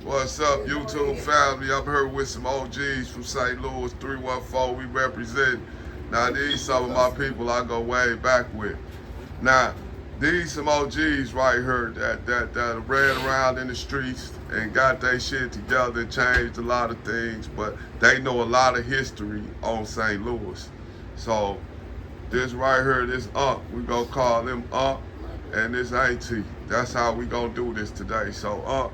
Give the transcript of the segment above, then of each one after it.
What's up, YouTube family? I'm here with some OGs from St. Louis, 314. We represent. Now, these some of my people I go way back with. Now, these some OGs right here that ran around in the streets and got their shit together and changed a lot of things, but they know a lot of history on St. Louis. So, this right here, this Unc, we gonna call him Unc, and this Auntie. That's how we gonna do this today. So, Unc,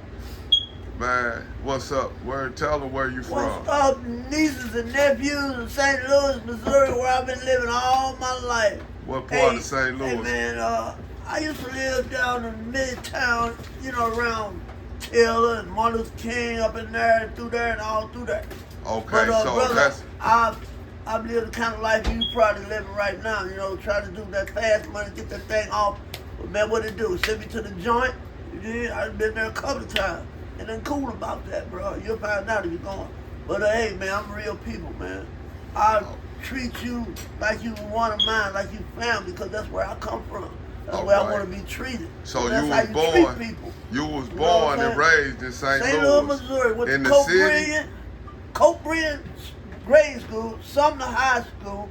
man, what's up? Tell them where you from. What's up, nieces and nephews in St. Louis, Missouri, where I've been living all my life. What part of St. Louis? Hey, man, I used to live down in Midtown, around Taylor and Martin Luther King, up in there and through there and all through there. Okay, But, so brother, that's... I've lived the kind of life you probably living right now, trying to do that fast money, get that thing off. But man, what it do? Send me to the joint. I've been there a couple of times. And then cool about that, bro. You'll find out if you're going. But hey, man, I'm real people, man. I treat you like you one of mine, like you family, because that's where I come from. That's where I want to be treated. So that's you how was you born. treat people. You was born and raised in St. Louis, Missouri. Went in to the city. Cope Brilliant grade school, Sumner High School.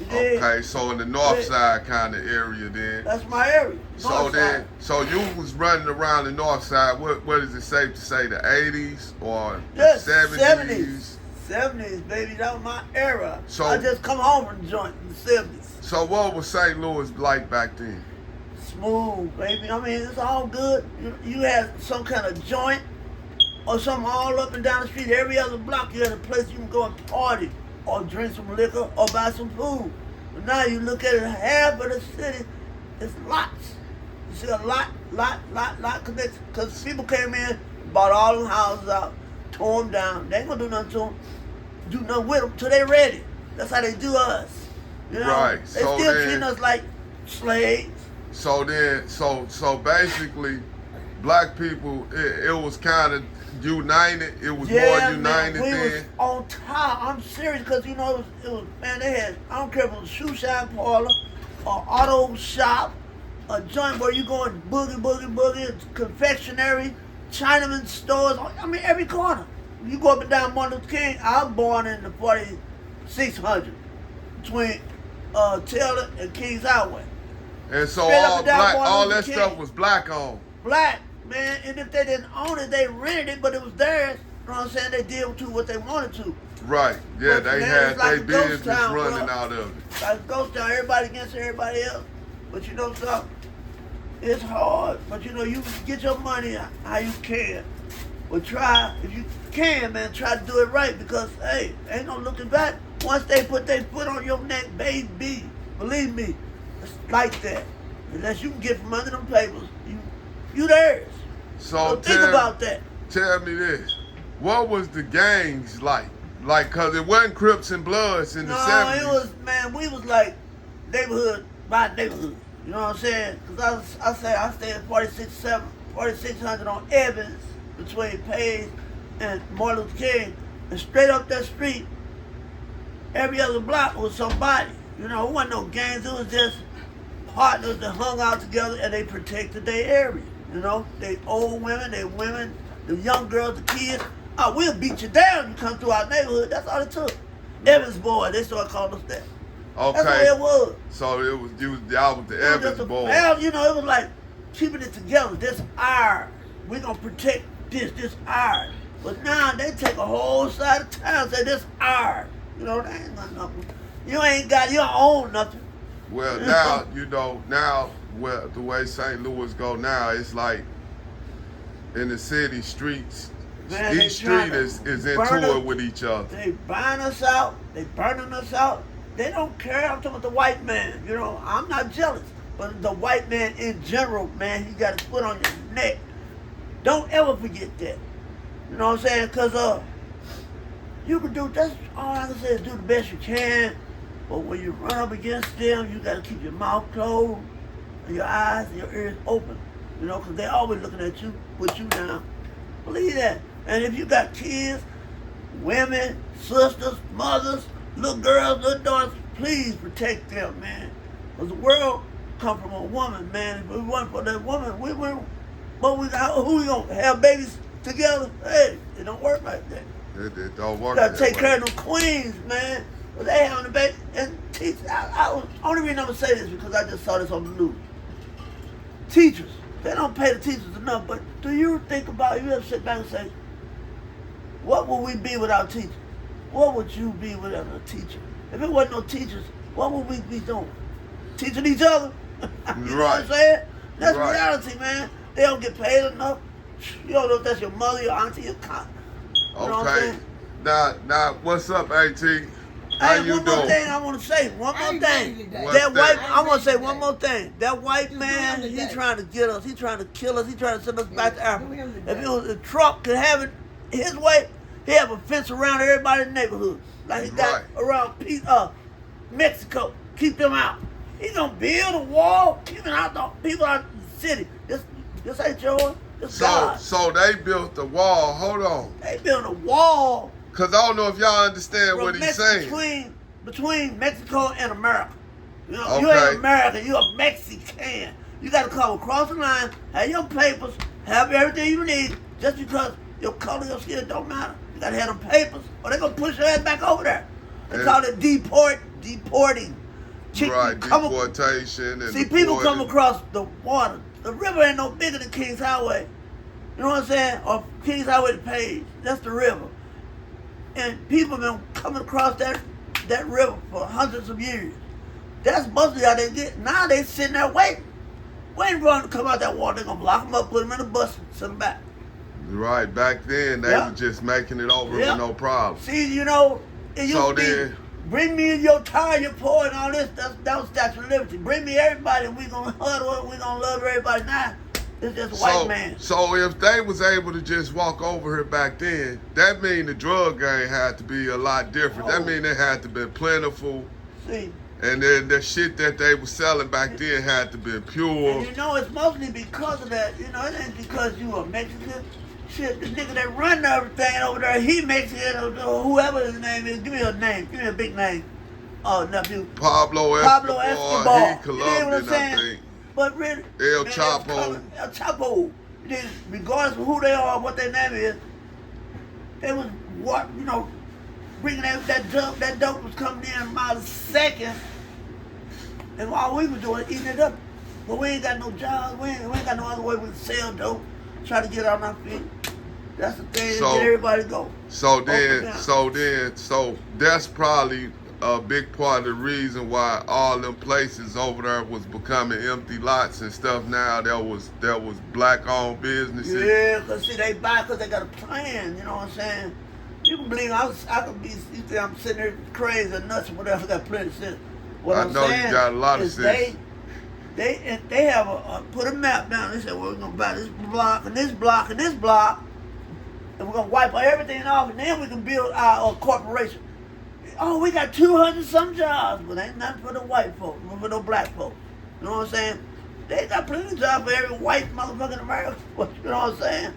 Okay, so in the north side kind of area then. That's my area. So you was running around the north side. What is it safe to say? The 80s or the 70s? 70s, baby. That was my era. So I just come home from the joint in the 70s. So what was St. Louis like back then? Smooth, baby. I mean, it's all good. You had some kind of joint or something all up and down the street. Every other block, you had a place you can go and party or drink some liquor or buy some food. But now you look at it, half of the city is lots. You see a lot connected. Because people came in, bought all them houses out, tore them down. They ain't gonna do nothing to them. Do nothing with them till they ready. That's how they do us. Right. They still treating us like slaves. So basically, black people, it was kind of united. It was more united we then. Was on top. I'm serious because it was man. They had, I don't care if it was a shoe shop parlor, or auto shop, a joint where you going boogie, confectionery, Chinaman stores. I mean every corner. You go up and down Martin Luther King. I was born in the 4600 between Taylor and Kings Highway. And so all that stuff was black owned. Black. Man, and if they didn't own it, they rented it, but it was theirs. You know what I'm saying? They did to what they wanted to. Right. Yeah, but they had their business running bro. out of it. Like ghost town, everybody against everybody else. But you know something? It's hard. But you get your money how you can. But try, if you can, man, try to do it right because, hey, ain't no looking back. Once they put their foot on your neck, baby, believe me, it's like that. Unless you can get from under them papers, you theirs. So think about that. Tell me this. What was the gangs like? Like, cause it wasn't Crips and Bloods in the 70s. No, it was, man, we was like neighborhood by neighborhood. You know what I'm saying? Cause I stay at 4600 on Evans between Page and Martin Luther King. And straight up that street, every other block was somebody. It wasn't no gangs. It was just partners that hung out together and they protected their area. They old women, the young girls, the kids. Oh, we'll beat you down. You come through our neighborhood. That's all it took. Evans boy, they started calling us that. Okay. That's what it was. So y'all was the Evans boy. It was like keeping it together. This ours. We're gonna protect this ours. But now they take a whole side of town and say this ours. They ain't nothing. You don't own nothing. Well, now, the way St. Louis go now, it's like in the city streets, man, each street is into it with each other. They buying us out. They burning us out. They don't care. I'm talking about the white man. I'm not jealous. But the white man in general, man, he got his foot on your neck. Don't ever forget that. You know what I'm saying? Because you can do, that's all I can say is do the best you can. But when you run up against them, you got to keep your mouth closed and your eyes and your ears open. Because they always looking at you, put you down. Believe that. And if you got kids, women, sisters, mothers, little girls, little daughters, please protect them, man. Because the world come from a woman, man. If it wasn't for that woman, who we gonna have babies together, hey, it don't work like that. It don't work You gotta that take way. care of them queens, man. But they having a baby and teach. Only reason I'm gonna say this is because I just saw this on the news. Teachers, they don't pay the teachers enough. But do you think about? You ever sit back and say, what would we be without teachers? What would you be without a teacher? If it wasn't no teachers, what would we be doing? Teaching each other? You know what I'm saying? That's Right. reality, man. They don't get paid enough. You don't know if that's your mother, your auntie, your cousin. You know what I'm Okay. saying? Now, what's up, AT? How Hey, you one more doing? thing I want to say. One more ain't thing. ready today. What's That that? white. I want to say one more thing. That white Just man, do him he today. trying to get us. He trying to kill us. He trying to send us back to Yeah, Africa. do him If today. it was, if Trump could have it his way, he have a fence around everybody's neighborhood, like he got Right. around Mexico. Keep them out. He gonna build a wall, keeping out the people out the city. This ain't yours. This God. So they built the wall. Hold on, They built a wall cause I don't know if y'all understand from what he's saying. between Mexico and America. You know, you Okay. ain't American, you a Mexican. You gotta come across the line, have your papers, have everything you need, just because your color, your skin don't matter. You gotta have them papers, or they gonna push your ass back over there. They And- call it deporting. Right, come- deportation and See, people come deporting. across the water. The river ain't no bigger than Kings Highway. You know what I'm saying? Or Kings Highway to Page. That's the river. And people been coming across that river for hundreds of years. That's mostly how they get. Now they sitting there waiting for them to come out that water. They're going to block them up, put them in a bus, and send them back. Right, back then they Yeah. were just making it over Yeah. with no problem. See, you know, it used So to be, then- bring me your tire, your poor, and all this. That was Statue of Liberty. Bring me everybody, and we going to huddle up, we going to love everybody. Now, it's just a white man. So if they was able to just walk over here back then, that mean the drug game had to be a lot different. That Oh. mean it had to be plentiful, See, and then the shit that they were selling back then had to be pure. and you know, it's mostly because of that. You know, it ain't because you a Mexican. Shit, the nigga that run everything over there, he Mexican, or whoever his name is. Give me a name. Give me a big name. Oh, nephew. Pablo Pablo Escobar, Escobar. he You know what I'm Colombian, I saying? think. But really, El man, Chapo. El Chapo. Then, regardless of who they are, what their name is, they was bringing that dope was coming in about a second, and all we was doing eating it up. But we ain't got no jobs. We ain't got no other way we can sell dope. Try to get on our feet. That's the thing. So- Get everybody go. So down. so that's probably a big part of the reason why all them places over there was becoming empty lots and stuff now. That was black owned businesses. Yeah, because see, they buy because they got a plan, you know what I'm saying? You can believe I could be, you think I'm sitting there crazy or nuts or whatever, I got plenty of sense. What I I'm know you saying got a lot of is sense. They have put a map down. They said, well, we're going to buy this block and this block and this block, and we're going to wipe everything off, and then we can build our corporation. Oh, we got 200 some jobs, but ain't nothing for the white folks, for no black folks. You know what I'm saying? They got plenty of jobs for every white motherfucker in America. You know what I'm saying?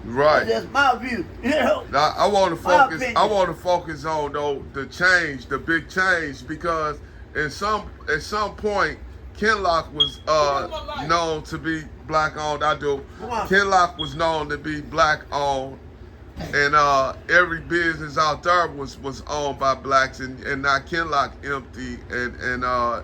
Right. That's my view. You know? Now, I want to My focus. opinion. I want to focus on though the change, the big change, because at some point, Kinlock was known to be black owned. I do. Come on. Kinlock was known to be black owned, and every business out there was owned by blacks, and now Kinlock empty, and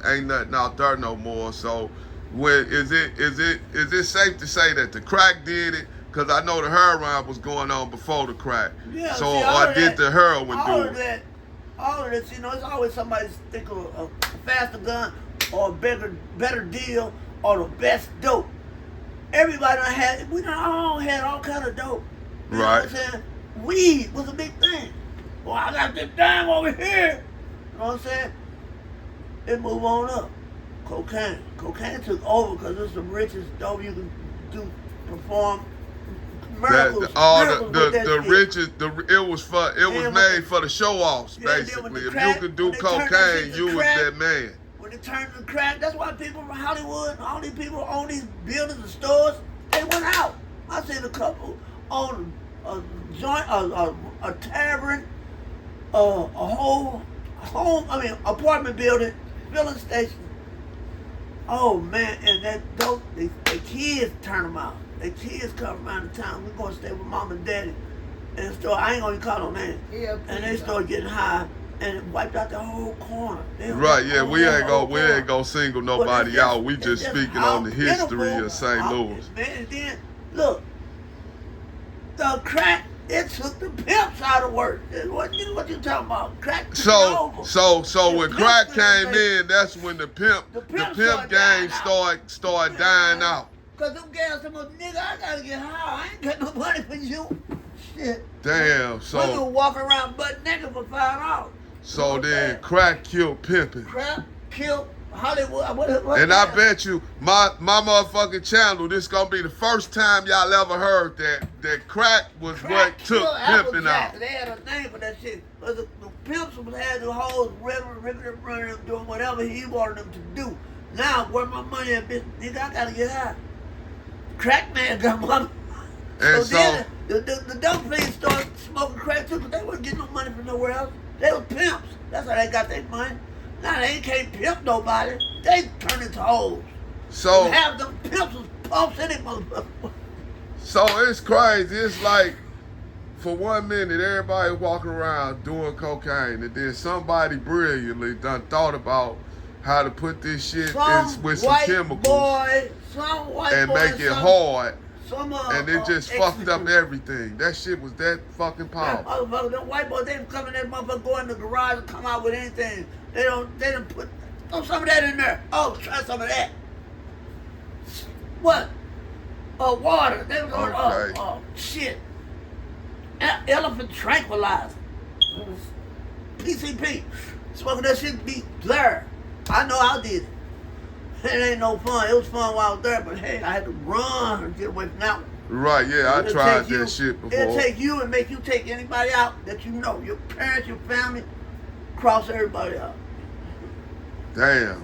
ain't nothing out there no more. So, is it safe to say that the crack did it? Because I know the heroin was going on before the crack. Yeah, So, see, all or of did that- the heroin all do of it? that, all of this, you know, it's always somebody think of a faster gun or a better deal or the best dope. Everybody we done all had all kind of dope. You know what I'm Right. saying? Weed was a big thing. Well, I got this dime over here. You know what I'm saying? It move on up. Cocaine. Cocaine took over because it's the richest dope you can perform miracles. All miracles with that the shit. richest, it was when made the- for the show offs, Yeah, then when basically. the If crack- you could do when they turned that cocaine, shit to you was crack, that man. When it turned to crack, that's why people from Hollywood, all these people own these buildings and stores, they went out. I seen a couple own a joint, a tavern, a whole apartment building, filling station. Oh man, and that dope, the kids turn them out. their kids come around the town. We're gonna stay with mom and daddy, and so I ain't gonna call no name. Yeah, And they start getting high, and it wiped out the whole corner. Right, yeah, we ain't gonna single nobody But out. We just speaking on the history pitiful, of St. Louis. Man, and then look, the crack, it took the pimps out of work. What you talking about? Crack took it over. So when The crack pimps came started- in, that's when the pimp pimps game started started dying out. Cause them guys said, nigga, I gotta get high. I ain't got no money for you. Shit. Damn. We So was walking around butt naked for $5. so then crack killed pimping. Crap killed Hollywood. What And I bet you, my motherfucking channel, this gonna be the first time y'all ever heard that crack was what took killed pimping Applejack. out. They had a name for that shit. But the pimps had the hoes running, doing whatever he wanted them to do. Now, where my money at, bitch? Nigga, I gotta get high. Crack man got money. And Then the dope fiends started smoking crack too, but they wasn't getting no money from nowhere else. They was pimps. That's how they got their money. Now they can't pimp nobody. They turn into hoes. So Half them pimps was pumps in it, motherfucker. so it's crazy. It's like for 1 minute everybody walking around doing cocaine, and then somebody brilliantly done thought about how to put this shit in with some white chemicals boy, some white and boy, make it some, hard, some, and it just fucked up everything. That shit was that fucking That powerful. motherfucker, them white boys, they come in that motherfucker, go in the garage and come out with anything. They don't put, throw some of that in there. Oh, try some of that. What? Water. They was on, Okay. shit. Elephant tranquilizer. PCP. Smoking that shit be there. I know I did it. It ain't no fun. It was fun while I was there, but hey, I had to run and get away from that one. Right, yeah, I It'll tried take you- that shit It'll before. take you and make you take anybody out that you know. Your parents, your family, cross everybody out. Damn.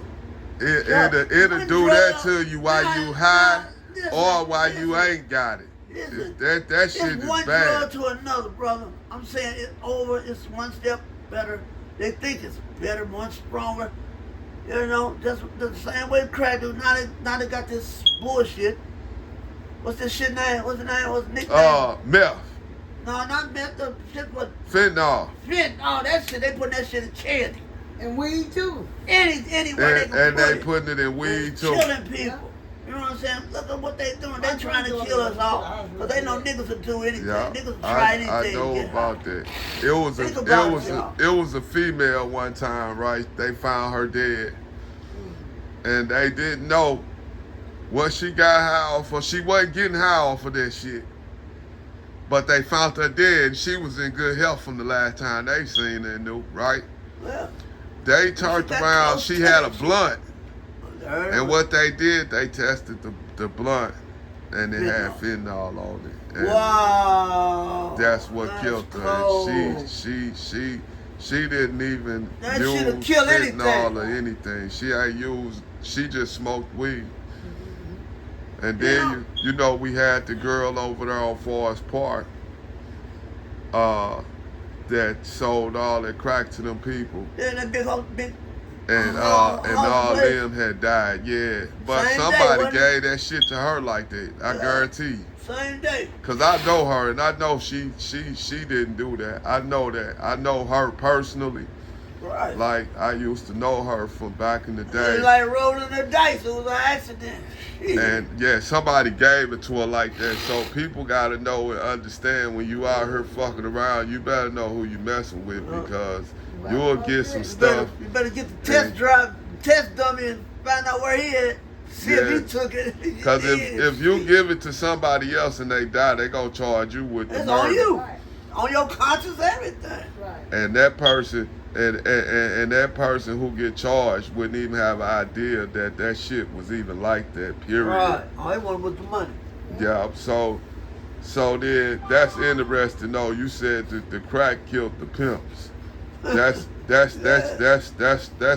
Yeah. It'll One do drug, that to you while nah, you high listen, or while you listen. ain't got it. Listen, That shit it's is one bad. drug to another, brother. I'm saying it's over. It's one step better. They think it's better, one stronger. You know, just the same way crack do. Now they got this bullshit. What's this shit name? What's the name? What's the nickname? Meth, No, not meth. The shit was fentanyl, fit. Oh, that shit. They put that shit in candy. And weed too. Anywhere they can and put they it. putting it in weed It's too. killing people. You know what I'm saying? Look at what they doing. They trying to kill us all. Because they know niggas will do anything. Yeah, Niggas will try anything. I to know get about high. that. It was Think about it was a female one time, right? They found her dead, and they didn't know what she got high off of. She wasn't getting high off of that shit, but they found her dead. And she was in good health from the last time they seen her and knew, right? Well, They turned got around. close She to had a that shit. blunt. And what? what they did, they tested the blunt, and it had Fentanyl. fentanyl on it. And Wow. that's what That's killed cold. her. She didn't even That use shit'll kill fentanyl or anything. anything. She ain't used. She just smoked weed. And then you know we had the girl over there on Forest Park, that sold all that crack to them people. Yeah, that big. And Oh, and oh, all place. them had died, yeah. But Same day, somebody wasn't it? gave that shit to her like that. I Yeah. guarantee you. Same day. Cause I know her and I know she didn't do that. I know that. I know her personally. Right. Like I used to know her from back in the It's day. like rolling the dice. It was an accident. And yeah, somebody gave it to her like that. So people gotta know and understand when you out here fucking around, you better know who you messing with because you'll get some stuff. You better get the test dummy and find out where he at. See if Yeah. he took it. Cause if you give it to somebody else and they die, they gonna charge you with the It's murder. on you. Right. On your conscience, everything. Right. And that person and that person who get charged wouldn't even have an idea that that shit was even like that. Period. Right. All they wanted was the money. Yeah. So then that's interesting to know. You said that the crack killed the pimps. That's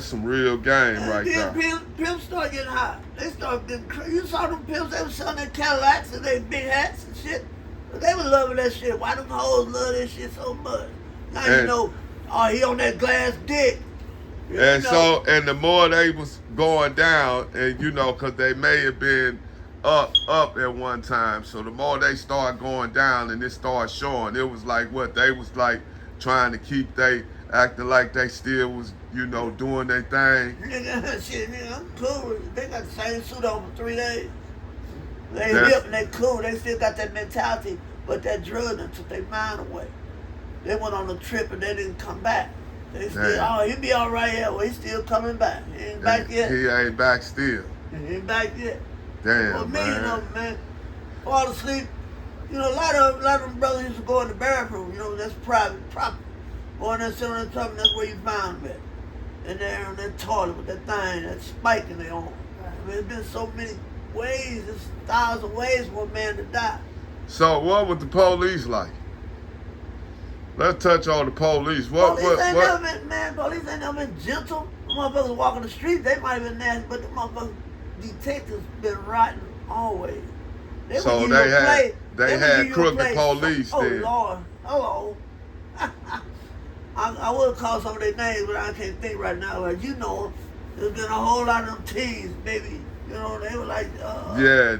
some real game And right then there. pimps start getting high. They start getting crazy. You saw them pimps, they was selling their Cadillacs and their big hats and shit. But they was loving that shit. Why them hoes love that shit so much? Now you And- know, oh, he on that glass dick. You And know. so, and the more they was going down, and you know, cause they may have been up at one time. So the more they start going down and it started showing, it was like what they was like trying to keep they acting like they still was, you know, doing their thing. Nigga, shit, nigga, I'm cool. They got the same suit on for 3 days. They That's- hip and they cool. They still got that mentality, but that drug done took their mind away. They went on a trip and they didn't come back. They still, Damn. oh, he be all right, yeah. Well, he's still coming back. He ain't back yet. He ain't back still. He ain't back yet. Damn, Well, man. me, you know, man, fall asleep. You know, a lot of them brothers used to go in the bathroom. You know, that's private property. Go in there, sit on that tub, and that's where you found them at. And they're on that toilet with that thing, that spike in their arm. I mean, there's been so many ways, there's 1,000 ways for a man to die. So what was the police like? Let's touch on the police. Police ain't never been, man, police ain't never been gentle. The motherfuckers walking the street, they might have been nasty, but the motherfuckers detectives been rotten always. They So would give they you a had- play. they would had give you a crooked play. police Oh, then. Lord. Hello. I would call some of their names, but I can't think right now. Like, you know, there's been a whole lot of them teens, baby. You know, they were like, Yeah,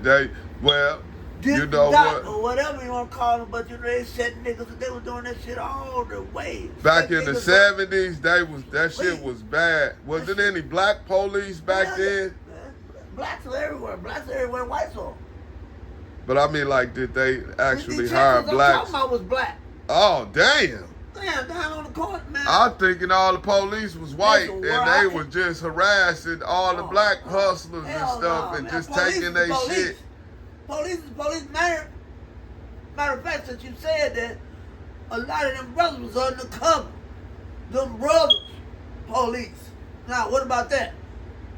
you know what? or whatever you want to call them, but you know, they set niggas, they was doing that shit all the way. Back Set in the niggas up. 70s, that shit was bad. Was it any black police back Yeah, then? man. Blacks are everywhere. Blacks are everywhere. Whites are. But I mean, like, did they actually The hire detectives I'm blacks? talking about was black. Oh, damn. Damn, down on the court, man. I'm thinking all the police was white That's and where they I was just harassing all the Oh, black hustlers and hell stuff no, and man. just Police taking is their police. shit. Police is police. Matter of fact, since you said that, a lot of them brothers was undercover. Them brothers, police. Now, what about that?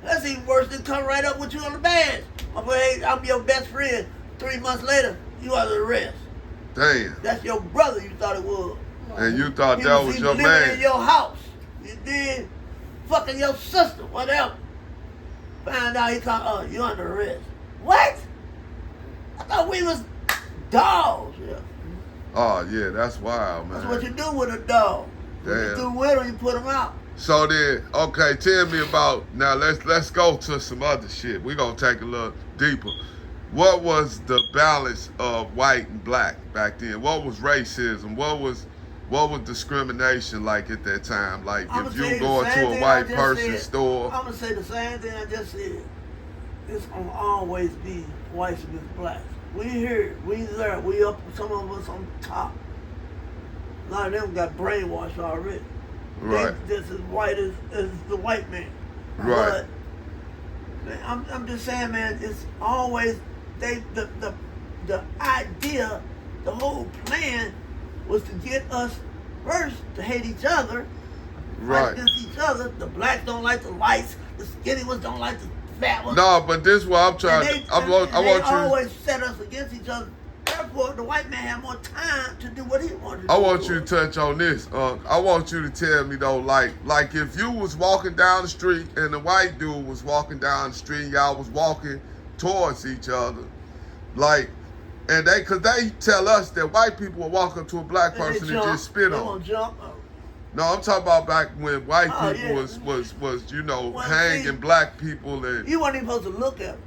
That's even worse than coming right up with you on the badge. Hey, I'm your best friend. 3 months later, you under arrest. Damn. That's your brother you thought it was. And you thought He that was even your living man. in your house. You did. Fucking your sister, whatever. Found out he come, oh, you under arrest. What? I thought we was dogs. Yeah. Oh, yeah, that's wild, man. That's what you do with a dog. When you Damn. do with him, you put him out. So then, okay, tell me about, now let's go to some other shit. We're going to take a little deeper. What was the balance of white and black back then? What was racism? What was discrimination like at that time? Like I'ma if tell you the go same into a thing white I just person's said. store, I'm going to say the same thing I just said. It's going to always be whites against blacks. We here, we there, we up, some of us on top. A lot of them got brainwashed already. right? They just as white as the white man. Right. But man, I'm just saying, man, it's always the idea, the whole plan was to get us first to hate each other, fight Right. against each other. The blacks don't like the whites, the skinny ones don't like the fat ones. No, but this is what I'm And trying. they, I want they you. always set us against each other. Therefore, the white man had more time to do what he wanted to do. I want you to touch on this. I want you to tell me though, like if you was walking down the street and the white dude was walking down the street, and y'all was walking towards each other, like, and cause they tell us that white people will walk up to a black And they person and jump. just spit They on. gonna jump. No, I'm talking about back when white Oh, people yeah. was you know Well, hanging see, black people and. You weren't even supposed to look at them.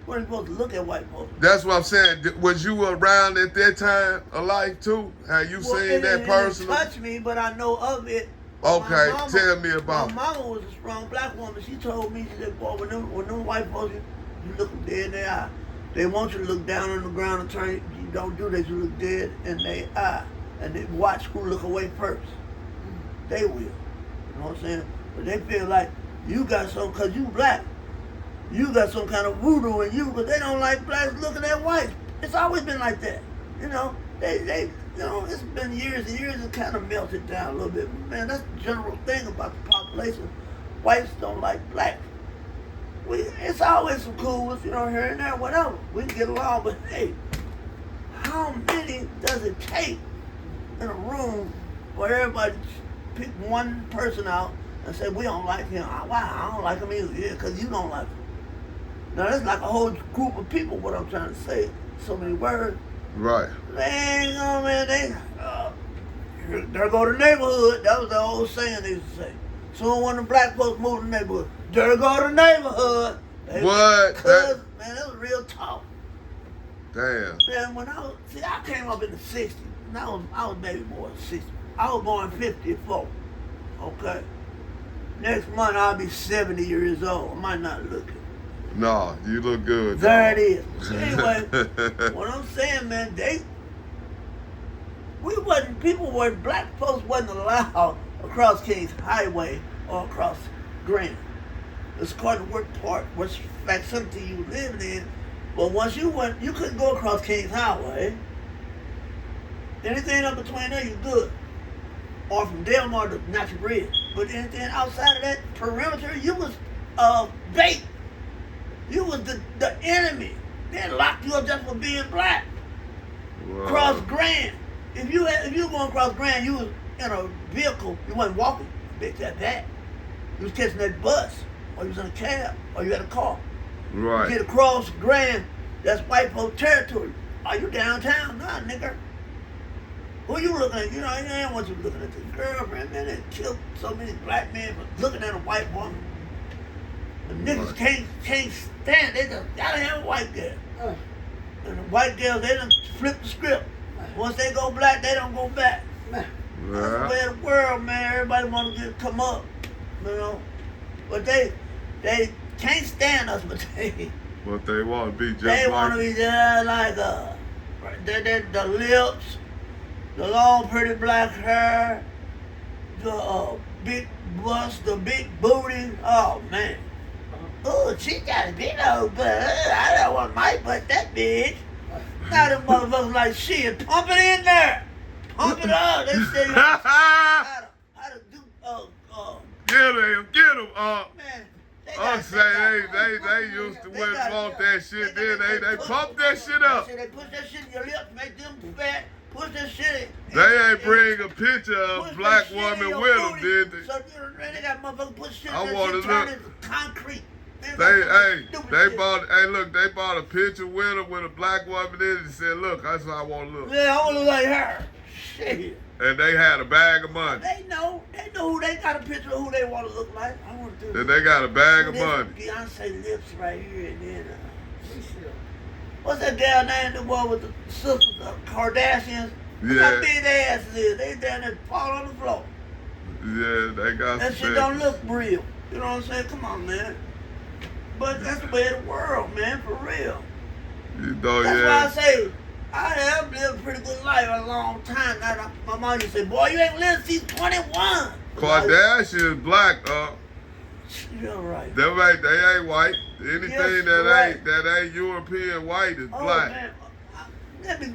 You weren't supposed to look at white folks. That's what I'm saying. Was you around at that time alive too? Have you Well, seen it that didn't personally? touch me, but I know of it. Okay, tell me about it. My mama was a strong black woman. She told me, she said, boy, when them white folks, you look them dead in their eye. They want you to look down on the ground and turn. You don't do that. You look dead in their eye. And they watch who look away first. They will. You know what I'm saying? But they feel like you got some, because you black. You got some kind of voodoo in you, because they don't like blacks looking at whites. It's always been like that. You know, they you know, it's been years and years, it kind of melted down a little bit. Man, that's the general thing about the population. Whites don't like blacks. It's always some cool ones, you know, here and there, whatever. We can get along, but hey, how many does it take in a room for everybody to pick one person out and say, we don't like him? Why? I don't like him either. Yeah, because you don't like him. Now, that's like a whole group of people, what I'm trying to say. So many words. Right. They ain't gonna, man, there go the neighborhood. That was the old saying they used to say. Soon when the black folks moved to the neighborhood, there go the neighborhood. What? Cuz, man, that was real talk. Damn. Man, when I came up in the 60s, and I was maybe more than 60. I was born 54, okay? Next month I'll be 70 years old. I might not look it. No, you look good. There it is. So anyway, what I'm saying, man, black folks wasn't allowed across Kings Highway or across Grand. It's according to which facility you lived in. But once you couldn't go across Kings Highway. Anything up between there, you good. Or from Delmar to Natural Bridge. But anything outside of that perimeter, you was bait. You was the enemy. They locked you up just for being black. Wow. Cross Grand. If you were going across Grand, you was in a vehicle. You wasn't walking. Bitch, that. You was catching that bus, or you was in a cab, or you had a car. Right. You get across Grand, that's white folk territory. Are you downtown? Nah, nigga. Who you looking at? You know, I ain't want you looking at this girlfriend, man. They killed so many black men for looking at a white woman. The niggas can't stand. They just gotta have a white girl. And the white girls, they done flip the script. Once they go black, they don't go back. That's the way of the world, man. Everybody want to come up, you know. But they can't stand us, but they want to be just they like want to be just like us. The lips, the long, pretty black hair, the big bust, the big booty. Oh, man. Oh, she got a big old butt. I don't want my butt that big. Now them motherfuckers like shit. Pump it in there. Pump it up. They say how to do Get him, man. I'm saying they used to want that shit. Then they pump that shit up. They push that shit in your lips, make them fat. Push that shit in. They ain't bring a picture of a black woman with them, did they? So they got motherfuckers push shit I in wanna that shit, turn look. into concrete. They bought a picture with her with a black woman in it and said, look, that's how I want to look. Yeah, I want to look like her. Shit. And they had a bag of money. They know who they got a picture of who they want to look like. I want to do. And they got a bag of money. Beyonce lips right here, and then what's that gal name? The one with the sisters, the Kardashians. Look how big their asses is. They down there fall on the floor. Yeah, they got that shit don't look real. You know what I'm saying? Come on, man. But that's the way of the world, man, for real. You know, that's why I say I have lived a pretty good life a long time. Now, my mom used to say, boy, you ain't lived since 21. Kardashian is black, You're right. They ain't white. Anything that ain't European white is black. Man.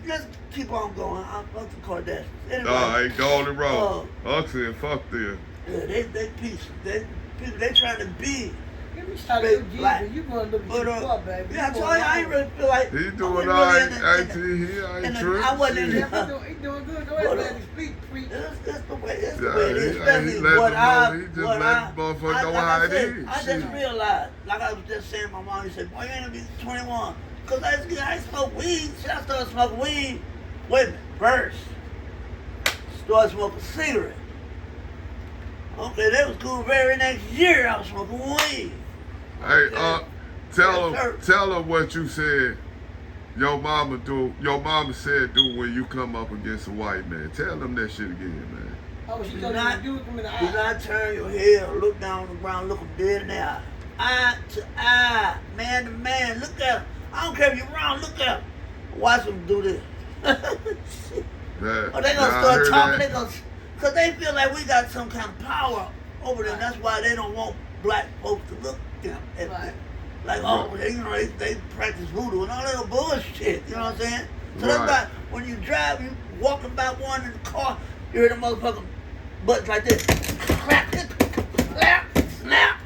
Let's keep on going. I'm fuck the Kardashians. Anyway, ain't going wrong. Said, fuck them. Yeah, they pieces. They trying to be. Black. You gonna look at your club, baby. Yeah, I told you, I ain't really feel like. He doing all right. I ain't tripping. I wasn't in He doing good. Go ahead, let him speak. That's the way it is. Especially what I just realized, like I was just saying, my mom, said, boy, you ain't gonna be 21. Because I smoke weed. Shit, I started smoking weed. Wait a minute. First, started smoking cigarettes. Okay, that was cool. Very next year, I was smoking weed. Hey, tell them what you said. Your mama said do when you come up against a white man. Tell them that shit again, man. Do not turn your head or look down on the ground, look them dead in the eye. Eye to eye, man to man. Look at them. I don't care if you're wrong, look at them. Watch them do this. Or they gonna start talking, because they feel like we got some kind of power over them. That's why they don't want black folks to look at them. Like, they practice voodoo and all that little bullshit, you know what I'm saying? So that's why when you drive, you walking by one in the car, you hear the motherfucking buttons like this. Clap, clap, snap.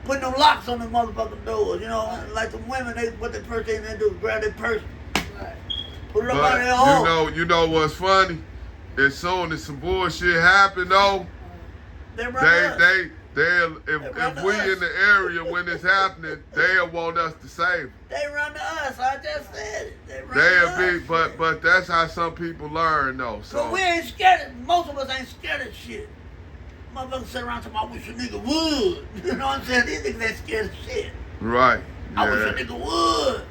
Putting them locks on the motherfucking doors, you know? Like the women, what the first thing they do is grab their purse. Put it up on their home. You know what's funny? As soon as some bullshit happen, though, if we in the area when it's happening, they'll want us to save them. They run to us. I just said it. They run to us. But that's how some people learn, though. So we ain't scared. Most of us ain't scared of shit. Motherfuckers sit around talking about, I wish a nigga would. You know what I'm saying? These niggas ain't scared of shit. Right. I wish a Yeah. nigga would.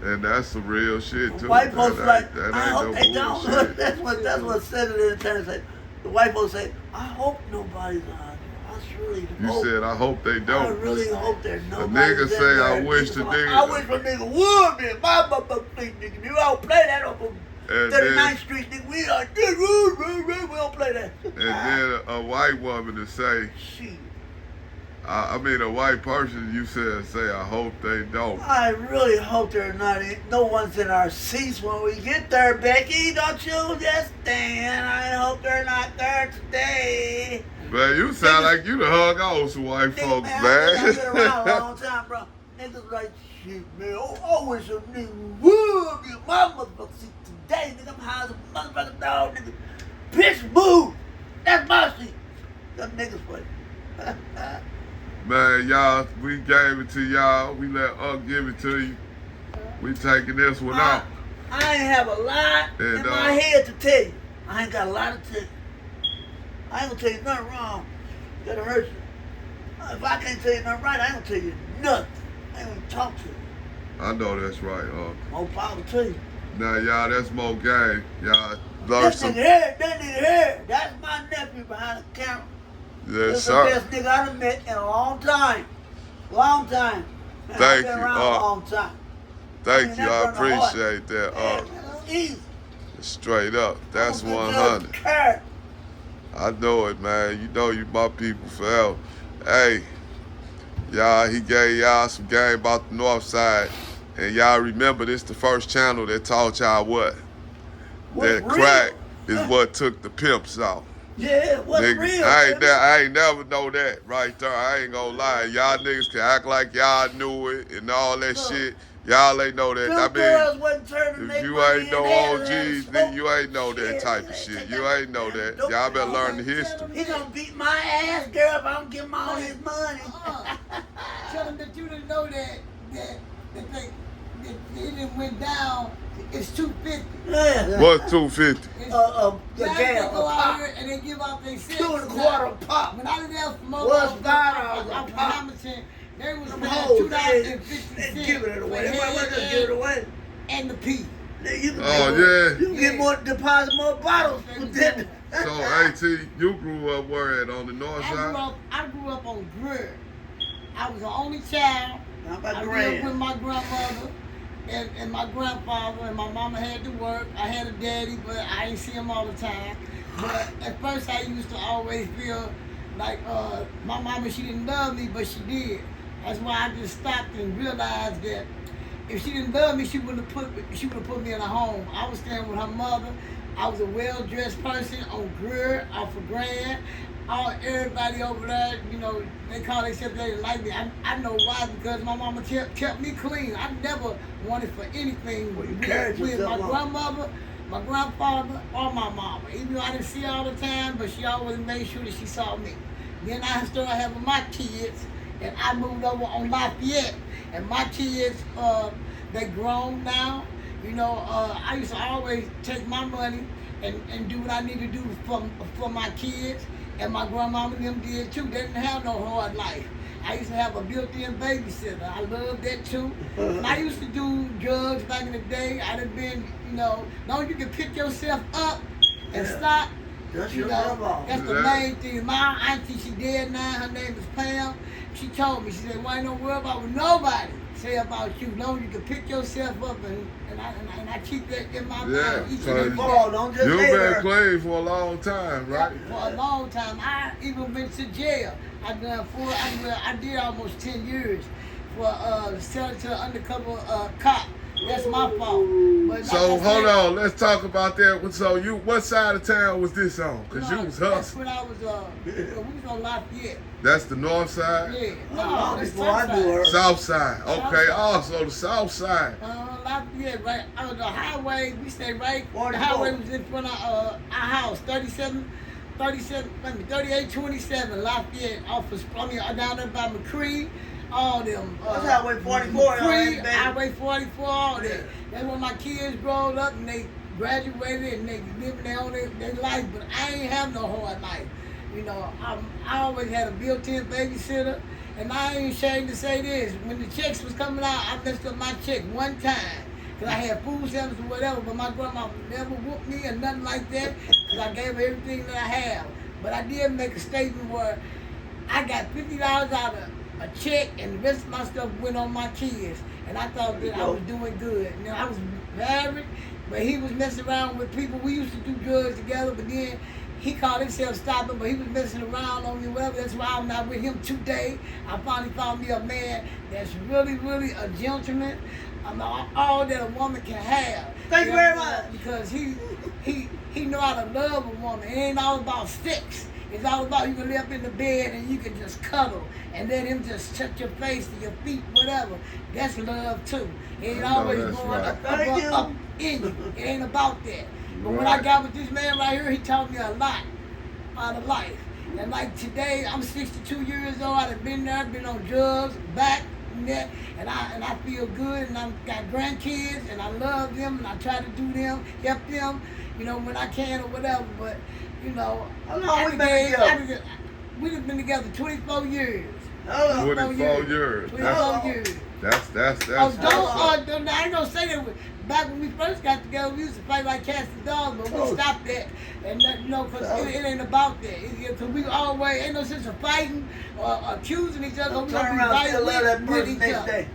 And that's some real shit too. White folks like, that I ain't hope no they don't. bullshit. That's what Senator Turner said. The white folks say, I hope nobody's on there. I really You hope. said I hope they I don't. really hope there's A nobody. nigga say I wish the nigga. I wish a nigga would be. My motherfucking nigga. You don't play that on And 39th then, Street, nigga. We don't play that. and then a white woman to say, Shit. I mean a white person, you said say I hope they don't. I really hope there's no one's in our seats when we get there, Becky. Don't you just stand. I hope they're not there today. Man, you sound like you the hug on some white Nigga, folks, I've been around a man. long time, bro. Niggas like, shit, man. I wish a nigga would be my motherfucking seat today. Nigga, I'm high as a motherfucking dog, nigga. Bitch, move. That's my seat. Them niggas play. Man, y'all, we gave it to y'all. We let give it to you. We taking this one out. I ain't have a lot And, in my head to tell you. I ain't got a lot to tell you. I ain't gonna tell you nothing wrong. That'll hurt you. If I can't tell you nothing right, I ain't gonna tell you nothing. I ain't gonna talk to you. I know that's right, More power to you. Now, y'all, that's more game. Y'all learn That some. nigga here, that's my nephew behind the camera. Yes, This is the sir. best nigga I done met in a long time. Long time. Man, Thank I've been you, around a long time. Thank you. I that from the heart. appreciate that. Man, it's easy. Straight up. That's I'm a good 100. cat. I know it, man. You know you my people forever. Hey, y'all, he gave y'all some game about the North Side. And y'all remember this the first channel that taught y'all what? What's That real? crack is what took the pimps out. Yeah, what's Nigga, real? I baby? ain't never know that right there. I ain't gonna lie. Y'all niggas can act like y'all knew it and all that Look. shit. Y'all ain't know that. Them I girls mean, wasn't turning if their you money ain't know in there and OGs, smoke. then you ain't know that Shit, type of they shit. take You that ain't know that. dope. Y'all better learn the history. He gonna beat my ass, girl, if I don't give him all his money. Tell him that you didn't know that he didn't went down. It's 250. Yeah. What's 250? It's, The guys gal, that a go out pop. here and they give out their cents. 2 1/4 a pop. When I was there for What's $5 a out pop? Hamilton, they was Them paying hoes, $2.50 they giving it away. for Everybody head just give it away. and the pea. You can Oh, get more, yeah. You can get more, deposit more bottles. So, AT, you grew up where at? On the North Side? I grew up on Greer. I was the only child. How about I grew up with Grand? my grandmother and my grandfather, and my mama had to work. I had a daddy, but I didn't see him all the time. But at first I used to always feel like my mama, she didn't love me, but she did. That's why I just stopped and realized that if she didn't love me, she wouldn't have put me in a home. I was staying with her mother. I was a well-dressed person on Greer, off of Grand. Everybody over there, you know, they call themselves, they didn't like me. I know why, because my mama kept me clean. I never wanted for anything Well, you with carried my yourself on. grandmother, my grandfather, or my mama. Even though I didn't see her all the time, but she always made sure that she saw me. Then I started having my kids, and I moved over on Lafayette. And my kids, they grown now. You know, I used to always take my money and do what I need to do for my kids. And my grandmama and them did too. They didn't have no hard life. I used to have a built-in babysitter. I loved that too. And I used to do drugs back in the day. I done been, you know, long as you can pick yourself up and Yeah. stop. That's You your know, grandma. that's the main thing. My auntie, she dead now. Her name is Pam. She told me, she said, "Why don't worry about what nobody say about you. As long as you can pick yourself up, and I keep that in my mind each so and every Fall, day. don't just You've lay been there. clean for a long time, right? For a long time. I even went to jail. I did almost 10 years for selling to an undercover cop. That's my fault. But like So I hold said, on, let's talk about that. So you, what side of town was this on? Cause you was That's hustling. when I was we was on Lafayette. That's the north side, Yeah. Long that's before I Southside. knew her. south side. Okay, South side. also the south side. Lafayette, right? On the highway, we stay right. The 44. highway was in front of our house, 3827 Lafayette, down there by McCree, all them. That's Highway 44, McCree, baby. Highway 44, all that. Yeah. That's when my kids growed up and they graduated and they living their own their life, but I ain't have no hard life. You know, I always had a built-in babysitter, And I ain't ashamed to say this. When the checks was coming out, I messed up my check one time. Because I had food stamps or whatever, but my grandma never whooped me or nothing like that. Because I gave her everything that I have. But I did make a statement where I got $50 out of a check and the rest of my stuff went on my kids. And I thought that I was doing good. Now, I was married, but he was messing around with people. We used to do drugs together, but then he called himself stopping, but he was messing around on me, whatever. That's why I'm not with him today. I finally found me a man that's really, really a gentleman. I'm all that a woman can have. Thank you very much. Because he know how to love a woman. It ain't all about sex. It's all about you can lay up in the bed and you can just cuddle and let him just touch your face to your feet, whatever. That's love too. It ain't always that's going right. up in you. It ain't about that. But when I got with this man right here, he taught me a lot out of life. And like today, I'm 62 years old. I've been there, been on drugs, back, neck, and I feel good. And I've got grandkids, and I love them, and I try to do them, help them, you know, when I can or whatever. But you know, How long we been together? We've been together 24 years. 24 years. 24 years. That's I ain't gonna say that. Back when we first got together, we used to fight like cats and dogs, but we stopped that. And you know, because it ain't about that. Because we always, ain't no sense of fighting or accusing each other. Don't We turn gonna be around and still love that with person each next other. day.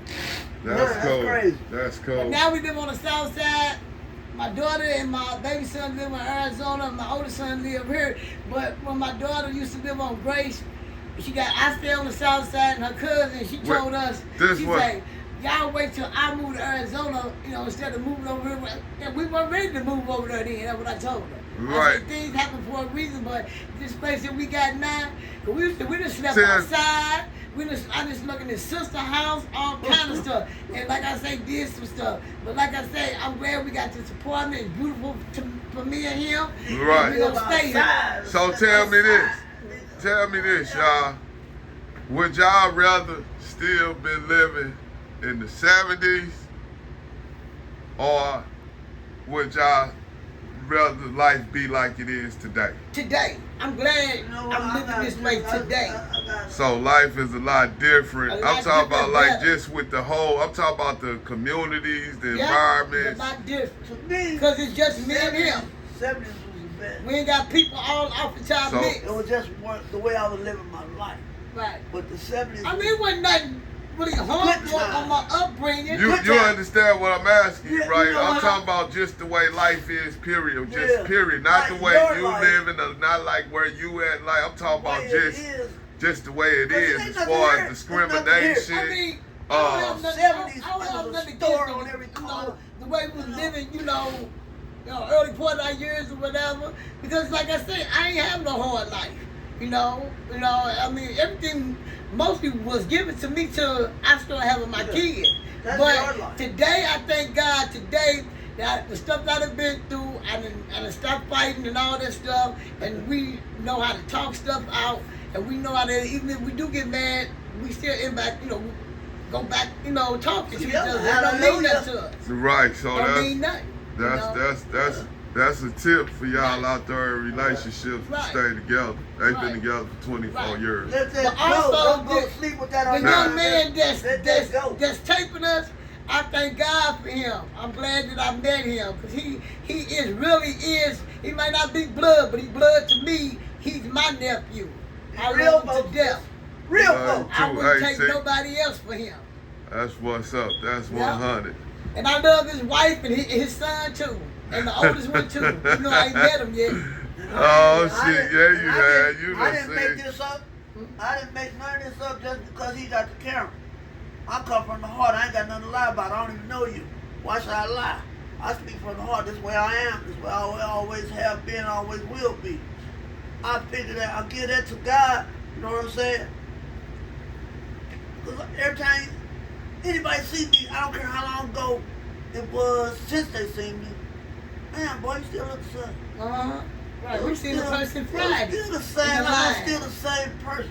That's cool. crazy. That's But cool. now we live on the south side. My daughter and my baby son live in Arizona. My older son live here. But when my daughter used to live on Grace, I stay on the south side, and her cousin, she told us, she said, y'all wait till I move to Arizona, you know, instead of moving over here. And we weren't ready to move over there then. That's what I told her. Right. I said, things happen for a reason, but this place that we got now, we just slept See, outside. I just look in his sister's house, all kind of stuff. And like I say, did some stuff. But like I say, I'm glad we got this apartment. It's beautiful for me and him. Right. And we gonna stay here. So tell me this, y'all. Would y'all rather still been living in the 70s, or would y'all rather life be like it is today? Today. I'm glad I'm living this way today. So life is a lot different. A I'm lot talking about different, like better. just with the whole, I'm talking about the communities, the It's environments. a lot different. To me, Because it's just me and him. 70s was the best. We ain't got people all off the top So- mix. It was just the way I was living my life. Right. But the 70s. I mean, it wasn't nothing really hard Good time. on my upbringing. You understand what I'm asking you, Yeah, right? you know I'm what? talking about just the way life is, period. Just Yeah. period. Not Like the way your you life. living, or not like where you at. Like I'm talking about just the way it 'Cause is, ain't as nothing far here. as There's nothing discrimination. I mean, Uh, I don't have nothing 70s, I don't have there was a nothing store against on it, every you corner. know, the way we was living, you know, early part of our years or whatever. Because like I said, I ain't have no hard life. You know, I mean, everything mostly was given to me till I started having my kids. That's your But life. today, I thank God today that the stuff that I've been through, I done stopped fighting and all that stuff, and we know how to talk stuff out, and we know how to, even if we do get mad, we still go back, talk to each Yeah, other. That don't mean nothing to us. right. So Don't mean nothing. you know? that's a tip for y'all out there in relationships to Right. stay together. They've Right. been together for 24 Right. years. Let that But go. also Don't go the- sleep with that The on Nah. young man Let that go. that's taping us, I thank God for him. I'm glad that I met him because he is, he might not be blood, but he blood to me. He's my nephew. I Real love him folks. to death. Real Right. folks. I wouldn't Hey, take see? nobody else for him. That's what's up. That's Yeah. 100. And I love his wife and his son too. And the oldest one too. You know, I ain't met him yet. Oh I shit! didn't- Yeah, you I had. didn't- You I done didn't make seen. this up. I didn't make none of this up just because he got the camera. I come from the heart. I ain't got nothing to lie about. I don't even know you. Why should I lie? I speak from the heart. This is where I am. This is where I always have been, always will be. I figure that I give that to God. You know what I'm saying? Because every time anybody see me, I don't care how long ago it was since they seen me. Man, boy, you still look the same. Uh-huh. Right. We seen the person Friday. Still the in same. the I'm line. still the same person.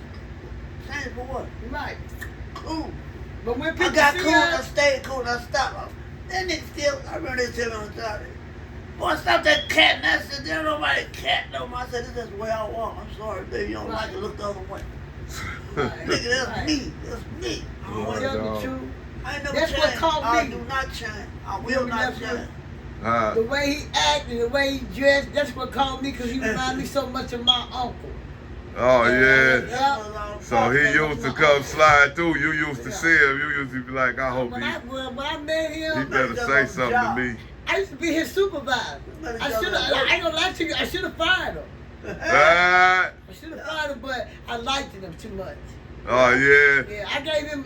Same for what? Right. Cool. But when I people got see cool and I us, stayed cool and I stopped. That nigga still, I remember they tell me on the job, boy, stop that cat. And I said, there ain't nobody cat no more. I said, this is the way I walk. I'm sorry, baby, you don't like it, look the other way. Nigga, that's me. That's me. I don't Oh, wanna- Tell dog. the truth. I ain't never That's what changed. caught I me. do not change. I will You not never- change. The way he acted, the way he dressed, that's what called me because he reminded me so much of my uncle. Oh yeah. Yeah. So he used to come slide through. You used to see him. You used to be like, I hope When he I met he him, better say something to me. I used to be his supervisor. I ain't gonna lie to you, I should have fired him. Ah, I should have fired him, but I liked him too much. oh yeah. Yeah, I gave him,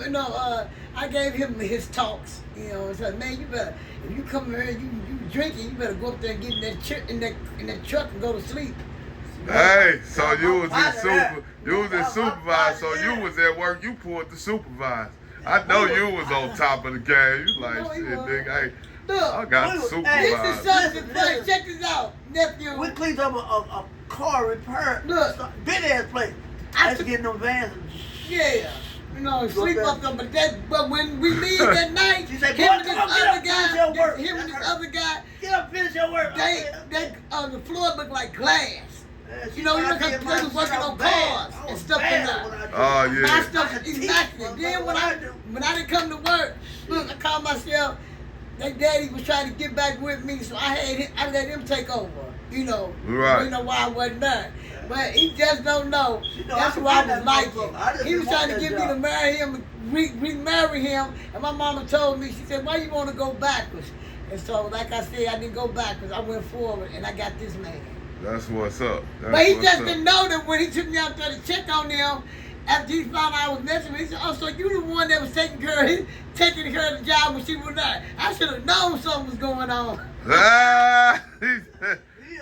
I gave him his talks. You know, it's like, man, you better, if you come here, you drinking, you better go up there and get in that truck and go to sleep. Hey, so you was his supervisor, so you was at work, you pulled the supervisor. I know you was on top of the game. You like, No, he shit, was. nigga, hey, Look, I got the this is supervisor. something funny. Check this out, nephew. We cleaned up a car repair. Look. Big ass place. I used to get in them vans. Yeah. Sleep up there, but when we leave that night, She said, him "Boy, and this come on, get up, other finish your work." guy, him and this other guy, Get up, finish your work. the floor looked like glass. You know, because they was working on cars and stuff like that. Oh My yeah. stuff is immaculate. Then when I didn't come to work, look, I called myself. Their daddy was trying to get back with me, so I let him take over. You know, Right. You know why I wasn't there. But he just don't know. You know, That's I why I didn't was like want it. I just He was didn't trying to want get that me to job. marry him, remarry him. And my mama told me, she said, why you want to go backwards? And so, like I said, I didn't go backwards. I went forward, and I got this man. That's what's up. That's But he what's just up. didn't know that when he took me out there to check on them, after he found out I was messing with him, he said, oh, so you the one that was taking care of the job when she was there. I should have known something was going on. Ah, he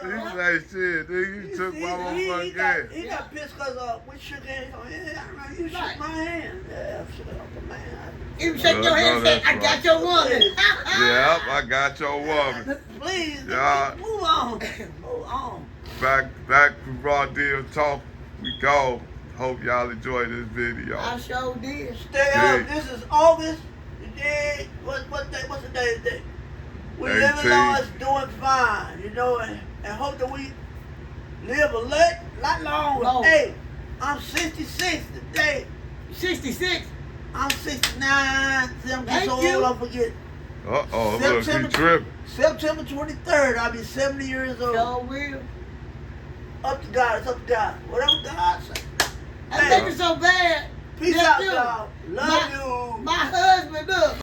say shit, nigga. You took my motherfucking gas. He got pissed because we shook hands. Yeah, I remember you shook my hand. Yeah, I shook it off the man. He would shake your hand and say, I got your woman. Yep, I got your woman. Please, Yeah. move on. Move on. Back to Raw Deal Talk. We go. Hope y'all enjoy this video. I sure did. Stay up. This is August. The day, what day? What's the day today? We living 18. on, it's doing fine, you know, and hope that we live a lot longer. Long. Hey, I'm 66 today. 66. I'm 69. See, I'm getting Thank so you. old, I forget. Uh-oh, look, he tripping. September 23rd, I'll be 70 years old. Sure will. Up to God, it's up to God. Whatever God says. I think it's so bad. Peace Nephew, out, y'all. Love you. My husband, look.